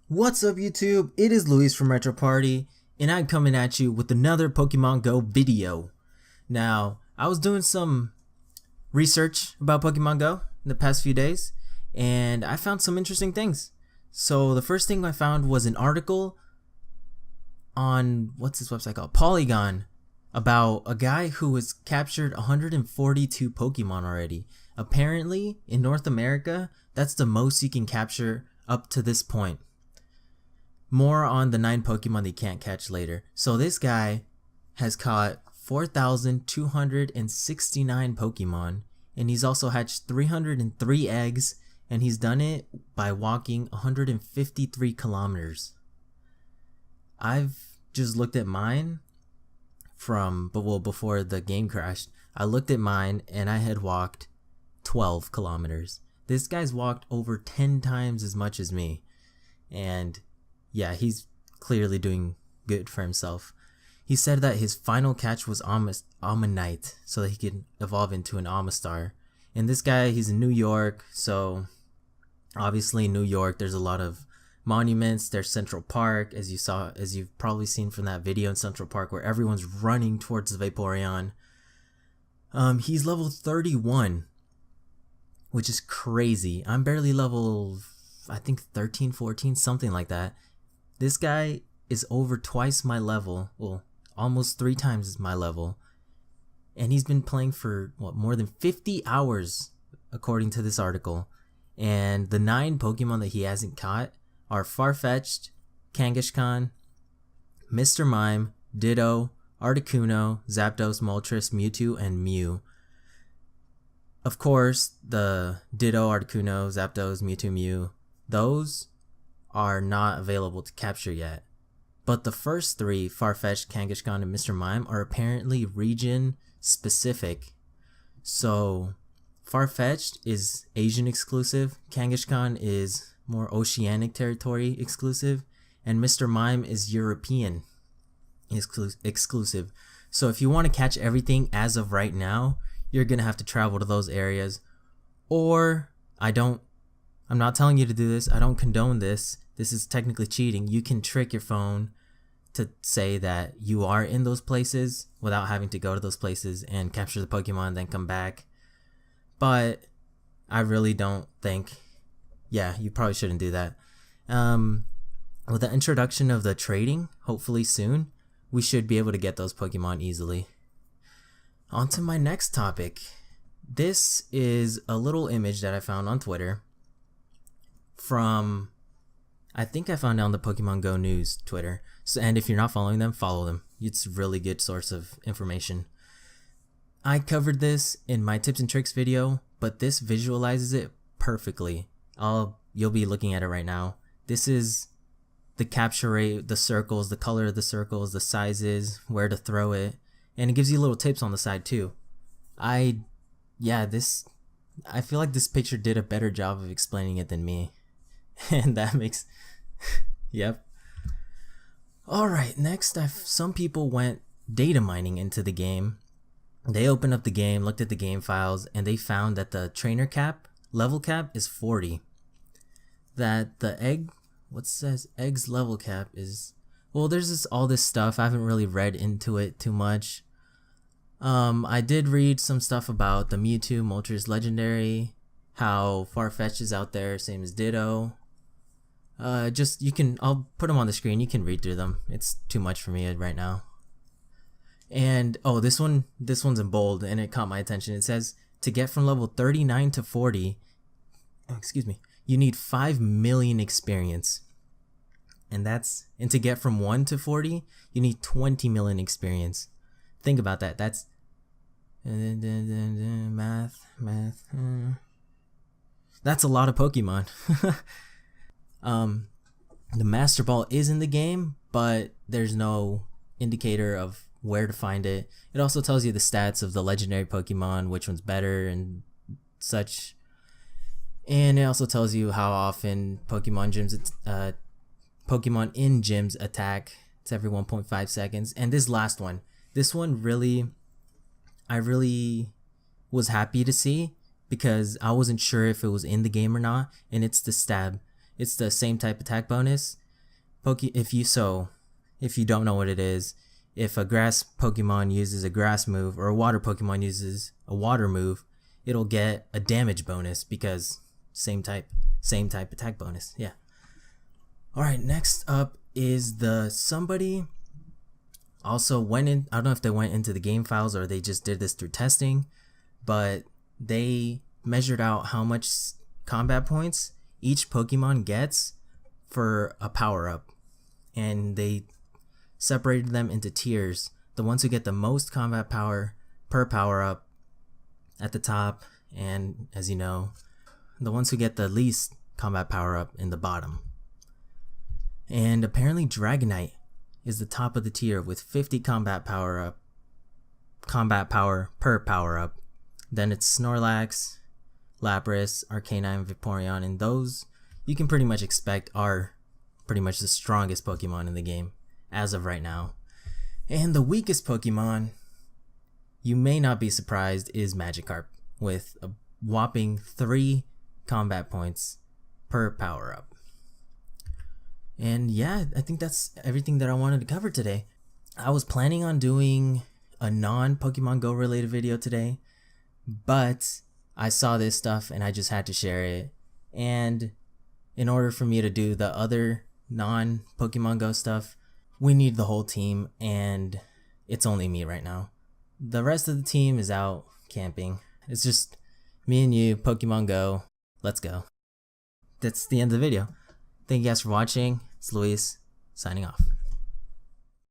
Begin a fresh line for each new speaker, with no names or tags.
What's up YouTube? It is Luis from Retro Party, and I'm coming at you with another Pokemon Go video. Now, I was doing some research about Pokemon Go in the past few days, and I found some interesting things. So the first thing I found was an article on, what's this website called? Polygon, about a guy who has captured 142 Pokemon already. Apparently, in North America, that's the most you can capture up to this point. More on the 9 Pokemon they can't catch later. So this guy has caught 4,269 Pokemon, and he's also hatched 303 eggs, and he's done it by walking 153 kilometers. I've just looked at mine before the game crashed. I looked at mine and I had walked 12 kilometers. This guy's walked over 10 times as much as me, and yeah, he's clearly doing good for himself. He said that his final catch was Ammonite, so that he could evolve into an Amistar. And this guy, he's in New York, so obviously in New York there's a lot of monuments. There's Central Park, as you've probably seen from that video in Central Park where everyone's running towards the Vaporeon. He's level 31, which is crazy. I'm barely level, I think 13, 14, something like that. This guy is over twice my level, well, almost 3 times my level, and he's been playing for more than 50 hours according to this article. And the 9 Pokemon that he hasn't caught are Farfetch'd, Kangaskhan, Mr. Mime, Ditto, Articuno, Zapdos, Moltres, Mewtwo, and Mew. Of course, the Ditto, Articuno, Zapdos, Mewtwo, Mew, those are not available to capture yet. But the first 3, Farfetch'd, Kangaskhan, and Mr. Mime, are apparently region specific. So Farfetch'd is Asian exclusive, Kangaskhan is more oceanic territory exclusive, and Mr. Mime is European exclusive. So if you want to catch everything as of right now, you're gonna have to travel to those areas. Or I'm not telling you to do this. I don't condone this. This is technically cheating. You can trick your phone to say that you are in those places without having to go to those places and capture the Pokemon and then come back. But I really don't think, you probably shouldn't do that. With the introduction of the trading, hopefully soon, we should be able to get those Pokemon easily. On to my next topic. This is a little image that I found on Twitter from, I think I found it on the Pokemon Go News Twitter. So, and if you're not following them, follow them. It's a really good source of information. I covered this in my tips and tricks video, but this visualizes it perfectly. You'll be looking at it right now. This is the capture rate, the circles, the color of the circles, the sizes, where to throw it, and it gives you little tips on the side too. I feel like this picture did a better job of explaining it than me. And that makes yep. Alright, next some people went data mining into the game. They opened up the game, looked at the game files, and they found that the trainer level cap is 40. That the egg's level cap is, well, there's all this stuff. I haven't really read into it too much. I did read some stuff about the Mewtwo, Moltres Legendary, how Farfetch'd is out there, same as Ditto. I'll put them on the screen. You can read through them. It's too much for me right now. And this one's in bold, and it caught my attention. It says to get from level 39 to 40, you need 5 million experience. And to get from 1 to 40, you need 20 million experience. Think about that. That's math. That's a lot of Pokemon. The Master Ball is in the game, but there's no indicator of where to find it. It also tells you the stats of the legendary Pokemon, which one's better and such. And it also tells you how often Pokemon in gyms attack. It's every 1.5 seconds. And this one I really was happy to see, because I wasn't sure if it was in the game or not. And it's the stab. It's the same type attack bonus. If you don't know what it is, if a grass Pokemon uses a grass move or a water Pokemon uses a water move, it'll get a damage bonus because same type attack bonus. Yeah. All right, next up is somebody also went in. I don't know if they went into the game files or they just did this through testing, but they measured out how much combat points each Pokemon gets for a power up, and they separated them into tiers. The ones who get the most combat power per power up at the top, and as you know, the ones who get the least combat power up in the bottom. And apparently Dragonite is the top of the tier with 50 combat power per power up. Then it's Snorlax, Lapras, Arcanine, Vaporeon, and those you can pretty much expect are pretty much the strongest Pokemon in the game as of right now. And the weakest Pokemon, you may not be surprised, is Magikarp with a whopping 3 combat points per power up. And yeah, I think that's everything that I wanted to cover today. I was planning on doing a non-Pokemon Go related video today, but I saw this stuff and I just had to share it. And in order for me to do the other non-Pokemon Go stuff, we need the whole team, and it's only me right now. The rest of the team is out camping. It's just me and you, Pokemon Go. Let's go. That's the end of the video. Thank you guys for watching. It's Luis, signing off.